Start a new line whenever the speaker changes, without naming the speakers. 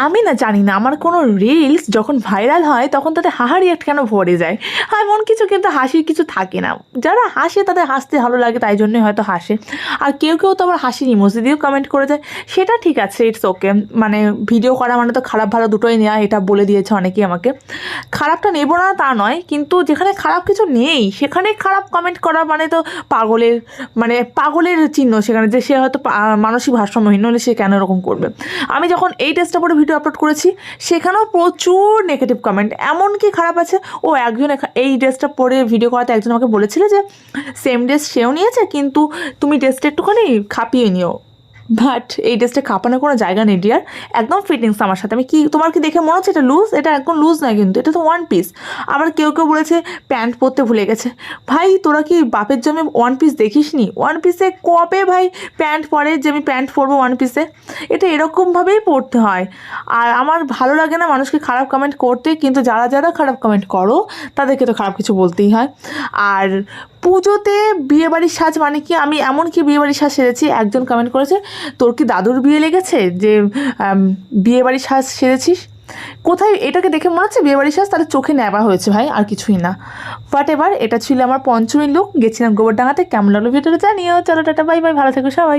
আমি না জানি না আমার কোনো রিলস যখন ভাইরাল হয় তখন তাদের হাহা রিয়াক্ট কেন ভরে যায়। এমন কিছু কিন্তু হাসির কিছু থাকে না। যারা হাসে তাদের হাসতে ভালো লাগে তাই জন্যই হয়তো হাসে। আর কেউ কেউ তো আবার হাসির ইমোজি দিয়েও কমেন্ট করে যায়, সেটা ঠিক আছে, ইটস ওকে। মানে ভিডিও করা মানে তো খারাপ ভালো দুটোই নেওয়া, এটা বলে দিয়েছে অনেকেই আমাকে। খারাপটা নেবো না তা নয়, কিন্তু যেখানে খারাপ কিছু নেই সেখানে খারাপ কমেন্ট করা মানে তো পাগলের, মানে পাগলের চিহ্ন সেখানে, যে সে হয়তো মানসিক ভারসাম্যহীন হলে সে কেন এরকম করবে। আমি যখন এই টেস্টটা পরে ভিডিও আপলোড করেছি সেখানেও প্রচুর নেগেটিভ কমেন্ট, এমন কি খারাপ আছে। ও একজন এই ড্রেসটা পরে ভিডিও করাতে একজন আমাকে বলেছিল যে সেম ড্রেস সেও নিয়েছে কিন্তু তুমি ড্রেসটা একটুখানি খাপিয়ে নিও। বাট এই ড্রেসটা কাঁপানোর কোনো জায়গা নেই ডিয়ার, একদম ফিটিংস আমার সাথে। আমি কি তোমার কি দেখে মনে হচ্ছে এটা লুজ? এটা একদম লুজ নয়, কিন্তু এটা তো ওয়ান পিস। আবার কেউ কেউ বলেছে প্যান্ট পরতে ভুলে গেছে। ভাই তোরা কি বাপের জন্মে ওয়ান পিস দেখিস নি? ওয়ান পিসে কবে ভাই প্যান্ট পরে যে আমি প্যান্ট পরবো ওয়ান পিসে? এটা এরকমভাবেই পড়তে হয়। আর আমার ভালো লাগে না মানুষকে খারাপ কমেন্ট করতে, কিন্তু যারা যারা খারাপ কমেন্ট করো তাদেরকে তো খারাপ কিছু বলতেই হয়। আর পুজোতে বিয়েবাড়ির সাজ মানে কি, আমি এমন কি বিয়েবাড়ির সাজ সেরেছি, একজন কমেন্ট করেছে তোর কি দাদুর বিয়ে লেগেছে যে বিয়েবাড়ির সাজ সেরেছিস? কোথায় এটাকে দেখে মনে হচ্ছে বিয়েবাড়ির সাজ? তাহলে চোখে নেওয়া হয়েছে ভাই, আর কিছুই না। বাট এবার এটা ছিল আমার পঞ্চমী লুক, গেছিলাম গোবরডাঙ্গাতে। কেমন লাগলো ভিডিওটা জানিও। চলো টাটা বাই বাই, ভালো থেকো সবাই।